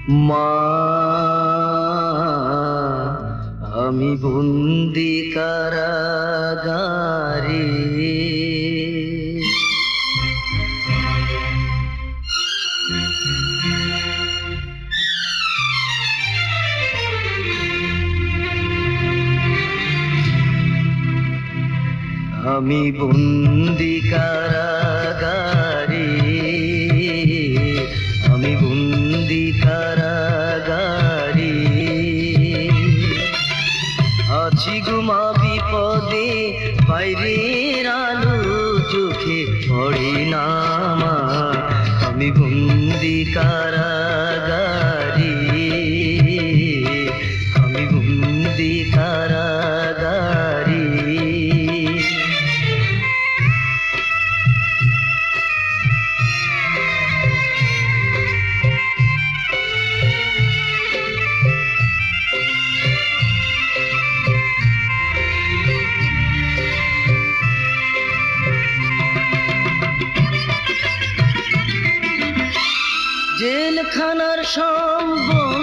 মা আমি বন্দি কারাগারে, আমি বন্দি কারাগারে, আমি বন্দি কারাগারে আছি গুমা বিপদে, বাইরের আলো চোখে পড়ে না মা। আমি বন্দি কারাগারে, আমি বন্দি কারাগারে। জেলখানার সম্বল,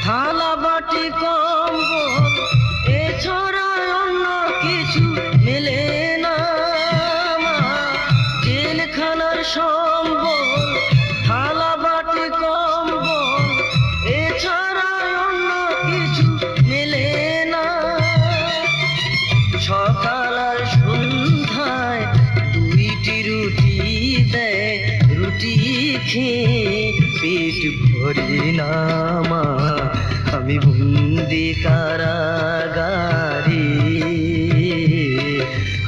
থালা বাটি কম্বল, এছাড়া অন্য কিছু মেলে না মা। জেলখানার সম্বল, থালা বাটি কম্বল, এছাড়া অন্য কিছু মেলে না। সকাল আর সন্ধ্যায় দুইটি রুটি দেয়, রুটি খেয়ে পেট ভরে না মা। আমি বন্দি কারাগারে,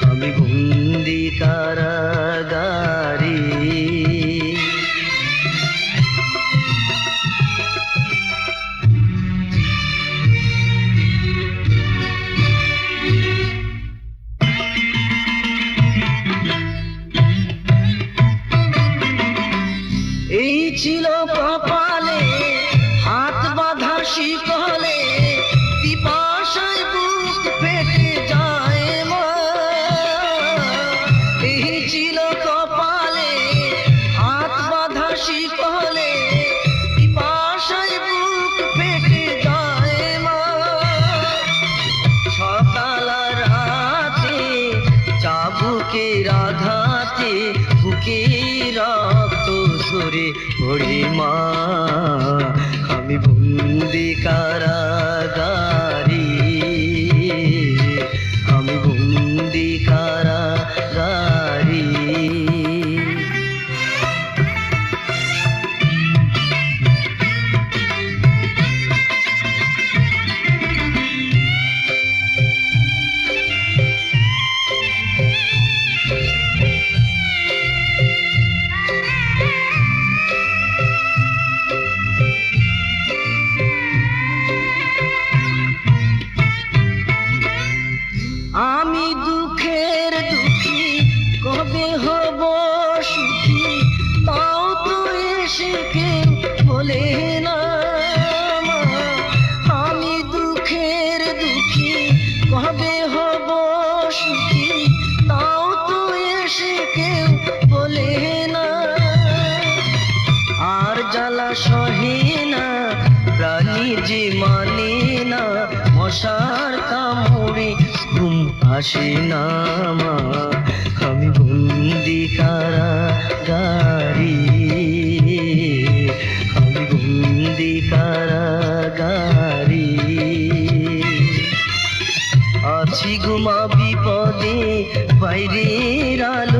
আমি বন্দি কারাগারে। এই ছিল কপালে হাত বাঁধা শিকলে, পিপাসায় বুক ফেটে যায় মা। এই ছিল কপালে হাত বাঁধা শিকলে, পিপাসায় বুক ফেটে যায় মা। সকাল আর রাতে চাবুকের আঘাতে বুকে রক্ত ঝরে পড়ে মা। আমি বন্দি কারাগারে, আমি বন্দি কারাগারে। আমি দুঃখের দুঃখী, কবে হব সুখী, তাও তো এসে কেউ বলে না মা। আমি দুঃখের দুঃখী, কবে হব সুখী, তাও তো এসে কেউ বলে না। আর জ্বালা সহে না প্রাণী যে মানে না, মশার কামড়ে ঘুম আসে না মা। আমি বন্দি কারাগারে, আমি বন্দি কারাগারে আছি গুমা বিপদে, বাইরের আলো